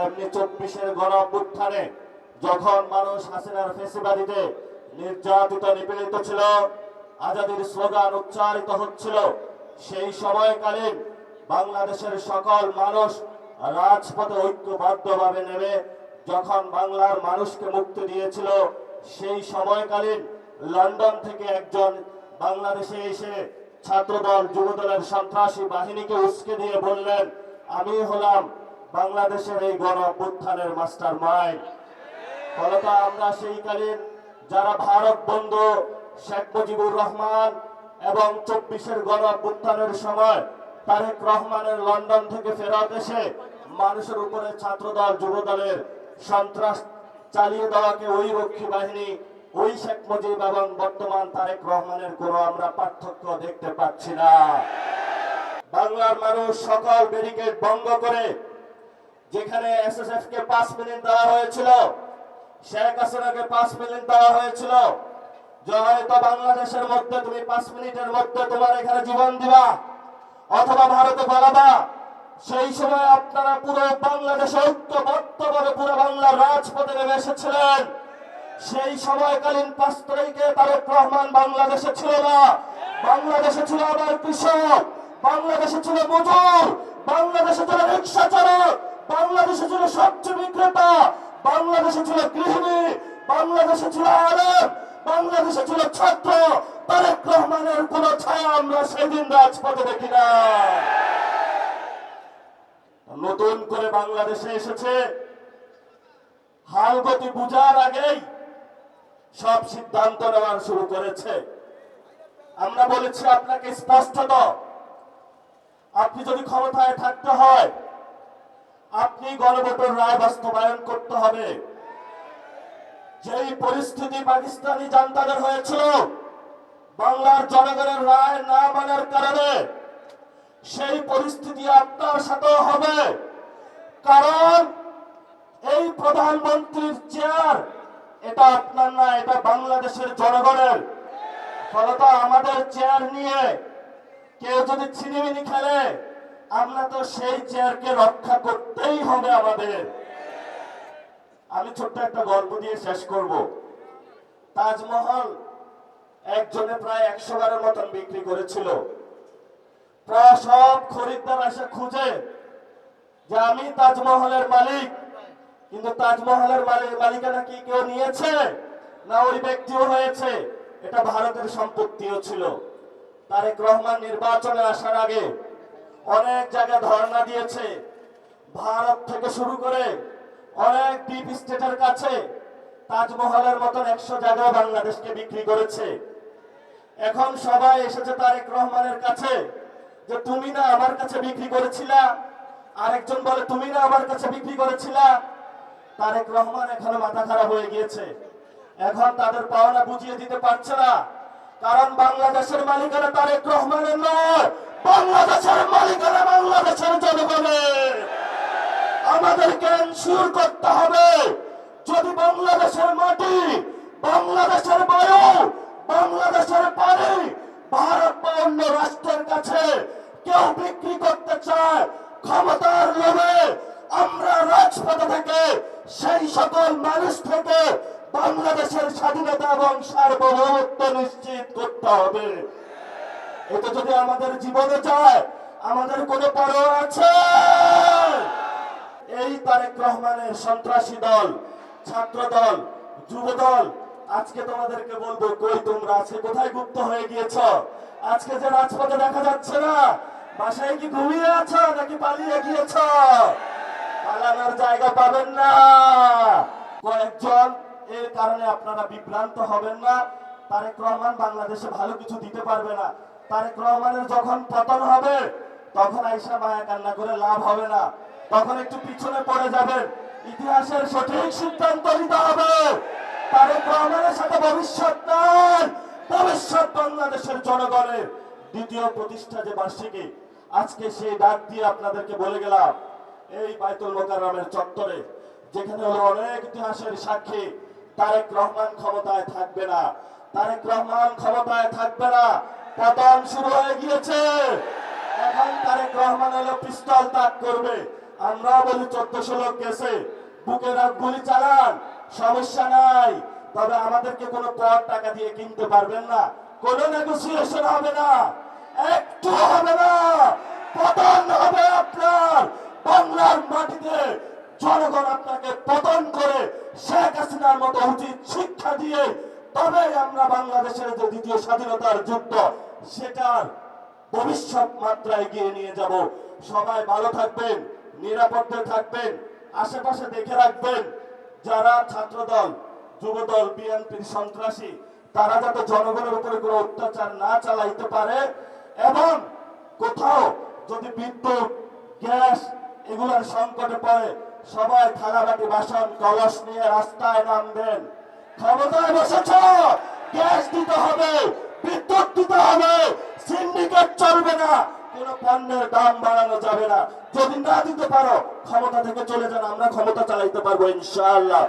তেমনি 24-এর গণ অভ্যুত্থানে যখন মানুষ হাসিনার ফেসিবাদীতে নির্যাতিত নিপীড়িত ছিল, আজাদির স্লোগান উচ্চারিত হচ্ছিল, সেই সময়কালীন বাংলাদেশের সকল মানুষ রাজপথে ঐক্যবদ্ধভাবে নেমে যখন বাংলার মানুষকে মুক্তি দিয়েছিল, সেই সময়কালীন লন্ডন থেকে একজন বাংলাদেশে এসে ছাত্রদল যুবদলের সন্ত্রাসী বাহিনীকে উস্কে দিয়ে বললেন, আমি হলাম বাংলাদেশের এই গণ অভ্যুত্থানের মাস্টার মাইন্ড। ফলত আমরা সেইকালীন যারা ভারত বন্ধু শেখ মুজিবুর রহমান এবং 24-এর গণ অভ্যুত্থানের সময় তারেক রহমানের লন্ডন থেকে ফেরত এসে মানুষের উপরে ছাত্রদল যুবদলের সন্ত্রাস চালিয়ে দেওয়াকে ওই রক্ষী বাহিনী, ওই শেখ মুজিব এবং বর্তমান তারেক রহমানের কোনো আমরা পার্থক্য দেখতে পাচ্ছি না। বাংলার মানুষ সকল ব্যারিকেড ভঙ্গ করে, যেখানে এসএসএফ কে 5 মিনিট দেওয়া হয়েছিল, শেখ হাসিনাকে 5 মিনিট দেওয়া হয়েছিল, যে হয়তো বাংলাদেশের মধ্যে তুমি 5 মিনিটের মধ্যে তোমার এখানে জীবন দিবা অথবা ভারতে পালাবা, সেই সময় আপনারা পুরো বাংলাদেশ ঐক্যবদ্ধভাবে পুরো বাংলার রাজপথে নেমে এসেছিলেন। সেই সময়কালীন 5 তারিখে তারেক রহমান বাংলাদেশে ছিল না। বাংলাদেশে ছিল আবার কৃষক, বাংলাদেশে ছিল মজুর, বাংলাদেশে ছিল রিক্সা চালক, বাংলাদেশে ছিল সবজি বিক্রেতা, বাংলাদেশে ছিল গৃহিণী, বাংলাদেশে ছিল আলেম, বাংলাদেশে ছিল ছাত্র। তারেক রহমানের কোন ছায়া আমরা সেদিন রাজপথে দেখি না। নতুন করে বাংলাদেশে এসেছে, হালগতি বুঝার আগেই সব সিদ্ধান্ত নেওয়ার শুরু করেছে। আমরা বলেছি আপনাকে স্পষ্টত, আপনি যদি ক্ষমতায় থাকতে হয় আপনি গণভোটের রায় বাস্তবায়ন করতে হবে। যেই পরিস্থিতি পাকিস্তানি জান্তাদের হয়েছিল বাংলার জনগণের রায় না মানার কারণে, সেই পরিস্থিতি আপনার সাথেও হবে। কারণ এই প্রধানমন্ত্রীর চেয়ার এটা আপনার না, এটা বাংলাদেশের জনগণের। ফলত আমাদের চেয়ার নিয়ে কেউ যদি ছিনিমিনি খেলে, আমরা তো সেই চেয়ারকে রক্ষা করতেই হবে আমাদের। আমি ছোট্ট একটা গল্প দিয়ে শেষ করব। তাজমহল একজনে প্রায় 100 বারের মতন বিক্রি করেছিল। প্রায় সব খরিদ্দার এসে খুঁজে যে আমি তাজমহলের মালিক, কিন্তু তাজমহলের মালিকানা কি কেউ নিয়েছে না ওই ব্যক্তিও হয়েছে? এটা ভারতের সম্পত্তিও ছিল। তারেক রহমান নির্বাচনে আসার আগে অনেক জায়গায় ধর্ণা দিয়েছে, ভারত থেকে শুরু করে অনেক ডিপ স্টেটের কাছে তাজমহলের মতন 100 জায়গায় বাংলাদেশকে বিক্রি করেছে। এখন সবাই এসেছে তারেক রহমানের কাছে যে তুমি না আমার কাছে বিক্রি করেছিলা, আরেকজন বলে তুমি না আমার কাছে বিক্রি করেছিলা। তারেক রহমান এখানে মাথা খারাপ হয়ে গিয়েছে, এখন তাদের পাওনা বুঝিয়ে দিতে পারছে না। কারণ বাংলাদেশের মালিকানা তারেক রহমানের নয়, বাংলাদেশের মালিকানা বাংলাদেশের জনগণের। আমাদেরকে এনশিওর করতে হবে যদি বাংলাদেশের মাটি, বাংলাদেশের বায়ু, বাংলাদেশের পানি ভারত বা অন্য রাষ্ট্রের কাছে কেউ বিক্রি করতে চায়, ক্ষমতার লোভে আমরা রাজপথে থেকে সেই সকল মানুষ থেকে বাংলাদেশের স্বাধীনতা এবং সার্বভৌমত্ব নিশ্চিত করতে হবে। এটা যদি আমাদের জীবনে যায়, আমাদের কোনো পরোয়া আছে? এই তারেক রহমানের সন্ত্রাসী দল, ছাত্র দল, যুব দল, আজকে তোমাদেরকে বলবো, কই তোমরা? আজকে কোথায় গুপ্ত হয়ে গিয়েছ? আজকে যে রাজপথে দেখা যাচ্ছে না, বাসায় কি ঘুমিয়ে আছো নাকি পালিয়ে গিয়েছ? পালানোর জায়গা পাবেন না। কয়েকজন, এর কারণে আপনারা বিভ্রান্ত হবেন না। তারেক রহমান বাংলাদেশে ভালো কিছু দিতে পারবে না। তারেক রহমানের যখন পতন হবে তখন আইসা মায়া কান্না করে লাভ হবে না, তখন একটু পিছনে পড়ে যাবেন। ইতিহাসের সঠিক সিদ্ধান্ত নিতে হবে। তারেক রহমানের সাথে ভবিষ্যৎ নাই, ভবিষ্যৎ বাংলাদেশের জনগণের। দ্বিতীয় প্রতিষ্ঠা যে বার্ষিকী, আজকে সেই ডাক দিয়ে আপনাদেরকে বলে গেলাম, এই বাইতুল মোকাররমের চত্বরে, যেখানে হলো অনেক ইতিহাসের সাক্ষী, তারেক রহমান ক্ষমতায় থাকবে না, তারেক রহমান ক্ষমতায় থাকবে না। পতন শুরু হয়ে গিয়েছে। এখন তারেক রহমান হলো পিস্তল তাক করবে, আমরা বলি 1400 লোক গেছে, বুকে রাখ গুলি চালান, সমস্যা নাই। তবে আমাদেরকে কোনো পর টাকা দিয়ে কিনতে পারবেন না, কোনো নেগোসিয়েশন হবে না, একটু হবে না। পতন হবে আপনার বাংলার মাটিতে। জনগণ আপনাকে পতন করে শেখ হাসিনার মতো উচিত শিক্ষা দিয়ে তবে আমরা বাংলাদেশের যে দ্বিতীয় স্বাধীনতার যুদ্ধ সেটার ভবিষ্যৎ মাত্রা এগিয়ে নিয়ে যাব। সবাই ভালো থাকবেন, নিরাপদে থাকবেন, আশেপাশে দেখে রাখবেন যারা ছাত্রদল, যুবদল, বিএনপির সন্ত্রাসী তারা যাতে জনগণের উপরে কোনো অত্যাচার না চালাইতে পারে। এবং কোথাও যদি বিদ্যুৎ, গ্যাস এগুলোর সংকটে পড়ে সবাই থালাবাটি, বাসন, কলস নিয়ে রাস্তায় নামবেন। ক্ষমতায় বসেছ, গ্যাস দিতে হবে, বিদ্যুৎ দিতে হবে, সিন্ডিকেট চলবে না, কোন পণ্যের দাম বাড়ানো যাবে না। যদি না দিতে পারো ক্ষমতা থেকে চলে যান, আমরা ক্ষমতা চালাইতে পারবো ইনশাআল্লাহ।